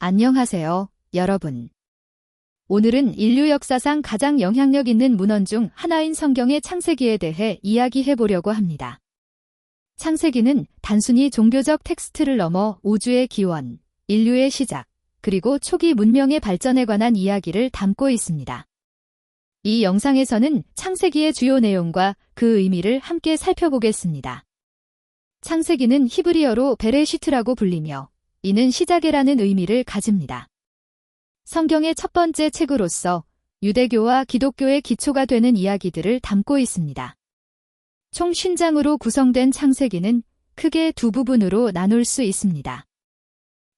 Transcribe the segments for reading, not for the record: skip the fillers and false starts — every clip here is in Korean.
안녕하세요, 여러분. 오늘은 인류 역사상 가장 영향력 있는 문헌 중 하나인 성경의 창세기에 대해 이야기해 보려고 합니다. 창세기는 단순히 종교적 텍스트를 넘어 우주의 기원, 인류의 시작, 그리고 초기 문명의 발전에 관한 이야기를 담고 있습니다. 이 영상에서는 창세기의 주요 내용과 그 의미를 함께 살펴보겠습니다. 창세기는 히브리어로 베레시트라고 불리며 이는 시작이라는 의미를 가집니다. 성경의 첫 번째 책으로서 유대교와 기독교의 기초가 되는 이야기들을 담고 있습니다. 총 50장으로 구성된 창세기는 크게 두 부분으로 나눌 수 있습니다.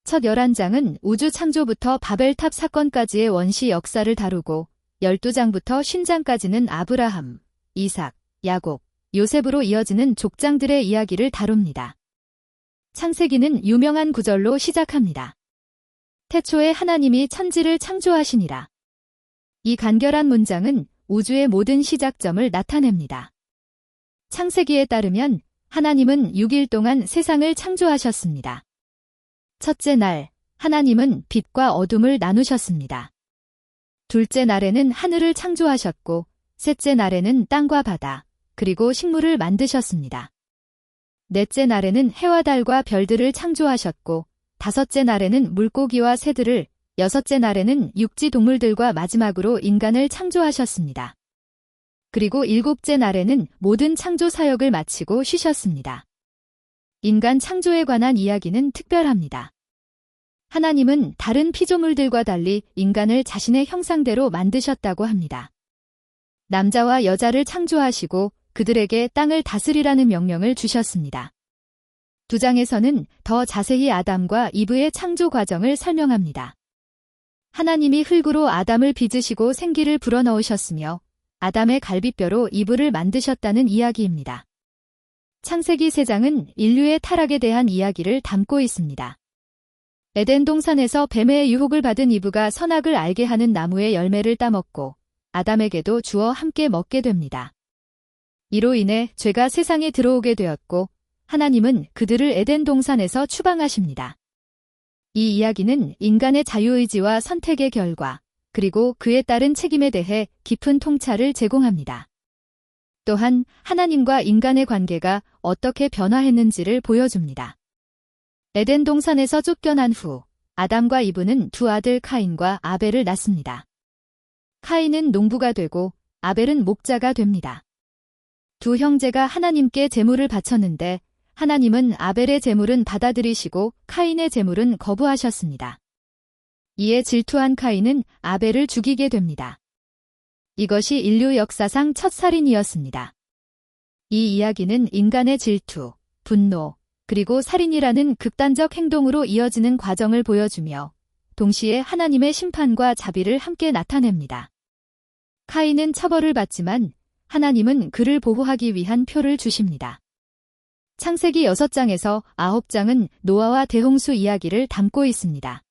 첫 11장은 우주 창조부터 바벨탑 사건까지의 원시 역사를 다루고 12장부터 50장까지는 아브라함, 이삭, 야곱, 요셉으로 이어지는 족장들의 이야기를 다룹니다. 창세기는 유명한 구절로 시작합니다. 태초에 하나님이 천지를 창조하시니라. 이 간결한 문장은 우주의 모든 시작점을 나타냅니다. 창세기에 따르면 하나님은 6일 동안 세상을 창조하셨습니다. 첫째 날, 하나님은 빛과 어둠을 나누셨습니다. 둘째 날에는 하늘을 창조하셨고, 셋째 날에는 땅과 바다, 그리고 식물을 만드셨습니다. 넷째 날에는 해와 달과 별들을 창조하셨고, 다섯째 날에는 물고기와 새들을, 여섯째 날에는 육지 동물들과 마지막으로 인간을 창조하셨습니다. 그리고 일곱째 날에는 모든 창조 사역을 마치고 쉬셨습니다. 인간 창조에 관한 이야기는 특별합니다. 하나님은 다른 피조물들과 달리 인간을 자신의 형상대로 만드셨다고 합니다. 남자와 여자를 창조하시고 그들에게 땅을 다스리라는 명령을 주셨습니다. 2장에서는 더 자세히 아담과 이브의 창조 과정을 설명합니다. 하나님이 흙으로 아담을 빚으시고 생기를 불어넣으셨으며 아담의 갈비뼈로 이브를 만드셨다는 이야기입니다. 창세기 3장은 인류의 타락에 대한 이야기를 담고 있습니다. 에덴 동산에서 뱀의 유혹을 받은 이브가 선악을 알게 하는 나무의 열매를 따먹고 아담에게도 주어 함께 먹게 됩니다. 이로 인해 죄가 세상에 들어오게 되었고 하나님은 그들을 에덴 동산에서 추방하십니다. 이 이야기는 인간의 자유의지와 선택의 결과, 그리고 그에 따른 책임에 대해 깊은 통찰을 제공합니다. 또한 하나님과 인간의 관계가 어떻게 변화했는지를 보여줍니다. 에덴 동산에서 쫓겨난 후 아담과 이브는 두 아들 카인과 아벨을 낳습니다. 카인은 농부가 되고 아벨은 목자가 됩니다. 두 형제가 하나님께 제물을 바쳤는데 하나님은 아벨의 제물은 받아들이시고 카인의 제물은 거부하셨습니다. 이에 질투한 카인은 아벨을 죽이게 됩니다. 이것이 인류 역사상 첫 살인이었습니다. 이 이야기는 인간의 질투, 분노, 그리고 살인이라는 극단적 행동으로 이어지는 과정을 보여주며 동시에 하나님의 심판과 자비를 함께 나타냅니다. 카인은 처벌을 받지만 하나님은 그를 보호하기 위한 표를 주십니다. 창세기 6장에서 9장은 노아와 대홍수 이야기를 담고 있습니다.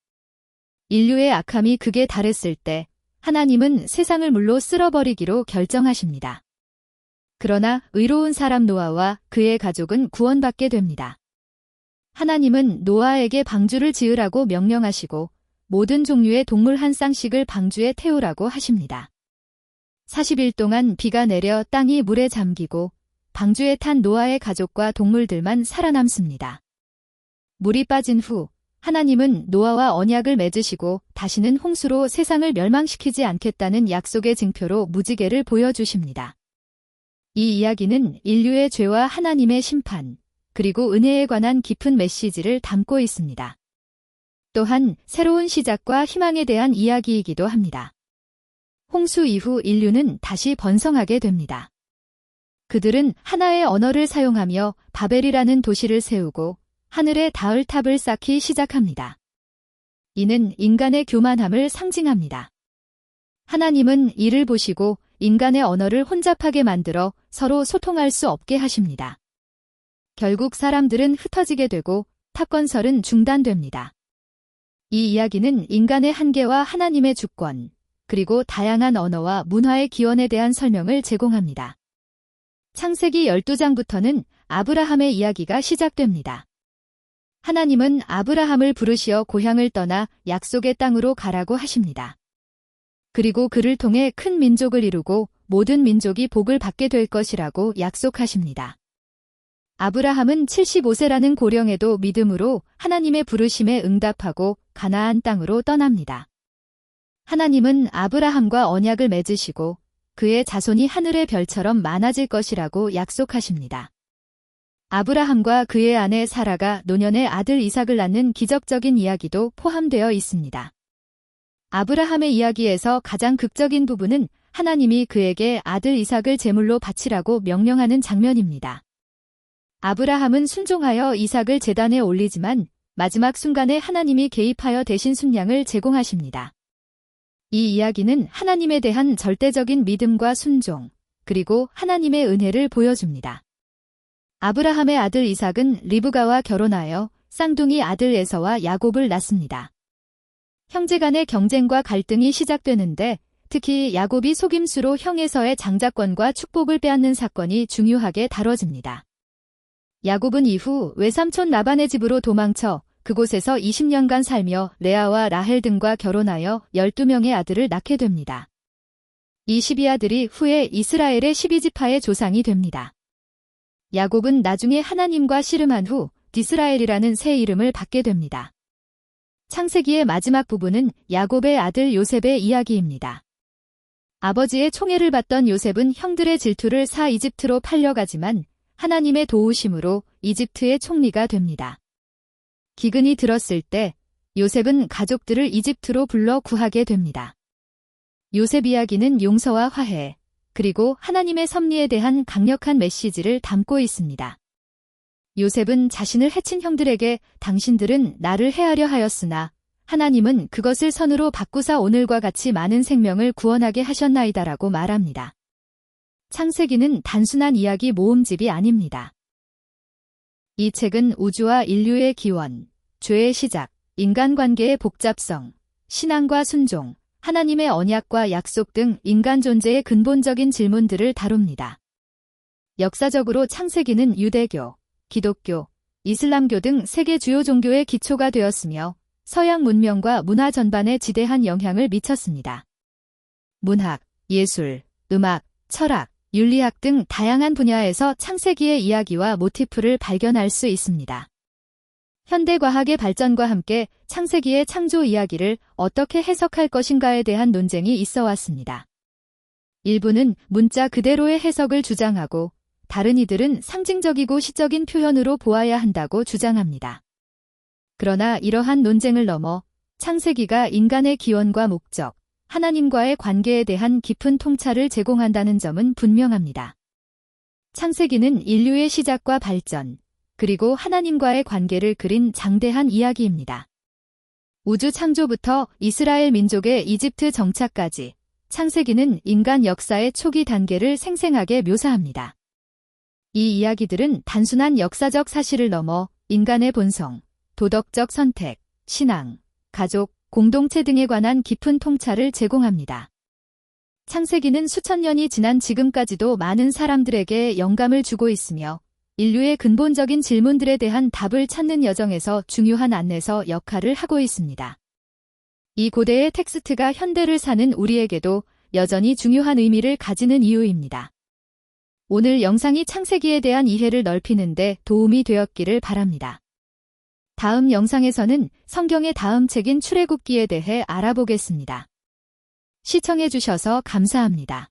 인류의 악함이 극에 달했을 때 하나님은 세상을 물로 쓸어버리기로 결정하십니다. 그러나 의로운 사람 노아와 그의 가족은 구원받게 됩니다. 하나님은 노아에게 방주를 지으라고 명령하시고 모든 종류의 동물 한 쌍씩을 방주에 태우라고 하십니다. 40일 동안 비가 내려 땅이 물에 잠기고 방주에 탄 노아의 가족과 동물들만 살아남습니다. 물이 빠진 후 하나님은 노아와 언약을 맺으시고 다시는 홍수로 세상을 멸망시키지 않겠다는 약속의 증표로 무지개를 보여주십니다. 이 이야기는 인류의 죄와 하나님의 심판, 그리고 은혜에 관한 깊은 메시지를 담고 있습니다. 또한 새로운 시작과 희망에 대한 이야기이기도 합니다. 홍수 이후 인류는 다시 번성하게 됩니다. 그들은 하나의 언어를 사용하며 바벨이라는 도시를 세우고 하늘에 닿을 탑을 쌓기 시작합니다. 이는 인간의 교만함을 상징합니다. 하나님은 이를 보시고 인간의 언어를 혼잡하게 만들어 서로 소통할 수 없게 하십니다. 결국 사람들은 흩어지게 되고 탑 건설은 중단됩니다. 이 이야기는 인간의 한계와 하나님의 주권, 그리고 다양한 언어와 문화의 기원에 대한 설명을 제공합니다. 창세기 12장부터는 아브라함의 이야기가 시작됩니다. 하나님은 아브라함을 부르시어 고향을 떠나 약속의 땅으로 가라고 하십니다. 그리고 그를 통해 큰 민족을 이루고 모든 민족이 복을 받게 될 것이라고 약속하십니다. 아브라함은 75세라는 고령에도 믿음으로 하나님의 부르심에 응답하고 가나안 땅으로 떠납니다. 하나님은 아브라함과 언약을 맺으시고 그의 자손이 하늘의 별처럼 많아질 것이라고 약속하십니다. 아브라함과 그의 아내 사라가 노년에 아들 이삭을 낳는 기적적인 이야기도 포함되어 있습니다. 아브라함의 이야기에서 가장 극적인 부분은 하나님이 그에게 아들 이삭을 제물로 바치라고 명령하는 장면입니다. 아브라함은 순종하여 이삭을 제단에 올리지만 마지막 순간에 하나님이 개입하여 대신 순양을 제공하십니다. 이 이야기는 하나님에 대한 절대적인 믿음과 순종, 그리고 하나님의 은혜를 보여줍니다. 아브라함의 아들 이삭은 리브가와 결혼하여 쌍둥이 아들 에서와 야곱을 낳습니다. 형제 간의 경쟁과 갈등이 시작되는데 특히 야곱이 속임수로 형 에서의 장자권과 축복을 빼앗는 사건이 중요하게 다뤄집니다. 야곱은 이후 외삼촌 라반의 집으로 도망쳐 그곳에서 20년간 살며 레아와 라헬 등과 결혼하여 12명의 아들을 낳게 됩니다. 이 12아들이 후에 이스라엘의 12지파의 조상이 됩니다. 야곱은 나중에 하나님과 씨름한 후 디스라엘이라는 새 이름을 받게 됩니다. 창세기의 마지막 부분은 야곱의 아들 요셉의 이야기입니다. 아버지의 총애를 받던 요셉은 형들의 질투를 사 이집트로 팔려가지만 하나님의 도우심으로 이집트의 총리가 됩니다. 기근이 들었을 때 요셉은 가족들을 이집트로 불러 구하게 됩니다. 요셉 이야기는 용서와 화해, 그리고 하나님의 섭리에 대한 강력한 메시지를 담고 있습니다. 요셉은 자신을 해친 형들에게 당신들은 나를 해하려 하였으나 하나님은 그것을 선으로 바꾸사 오늘과 같이 많은 생명을 구원하게 하셨나이다라고 말합니다. 창세기는 단순한 이야기 모음집이 아닙니다. 이 책은 우주와 인류의 기원, 죄의 시작, 인간관계의 복잡성, 신앙과 순종, 하나님의 언약과 약속 등 인간 존재의 근본적인 질문들을 다룹니다. 역사적으로 창세기는 유대교, 기독교, 이슬람교 등 세계 주요 종교의 기초가 되었으며 서양 문명과 문화 전반에 지대한 영향을 미쳤습니다. 문학, 예술, 음악, 철학, 윤리학 등 다양한 분야에서 창세기의 이야기와 모티프를 발견할 수 있습니다. 현대과학의 발전과 함께 창세기의 창조 이야기를 어떻게 해석할 것인가에 대한 논쟁이 있어 왔습니다. 일부는 문자 그대로의 해석을 주장하고 다른 이들은 상징적이고 시적인 표현으로 보아야 한다고 주장합니다. 그러나 이러한 논쟁을 넘어 창세기가 인간의 기원과 목적, 하나님과의 관계에 대한 깊은 통찰을 제공한다는 점은 분명합니다. 창세기는 인류의 시작과 발전, 그리고 하나님과의 관계를 그린 장대한 이야기입니다. 우주 창조부터 이스라엘 민족의 이집트 정착까지 창세기는 인간 역사의 초기 단계를 생생하게 묘사합니다. 이 이야기들은 단순한 역사적 사실을 넘어 인간의 본성, 도덕적 선택, 신앙, 가족, 공동체 등에 관한 깊은 통찰을 제공합니다. 창세기는 수천 년이 지난 지금까지도 많은 사람들에게 영감을 주고 있으며 인류의 근본적인 질문들에 대한 답을 찾는 여정에서 중요한 안내서 역할을 하고 있습니다. 이 고대의 텍스트가 현대를 사는 우리에게도 여전히 중요한 의미를 가지는 이유입니다. 오늘 영상이 창세기에 대한 이해를 넓히는 데 도움이 되었기를 바랍니다. 다음 영상에서는 성경의 다음 책인 출애굽기에 대해 알아보겠습니다. 시청해주셔서 감사합니다.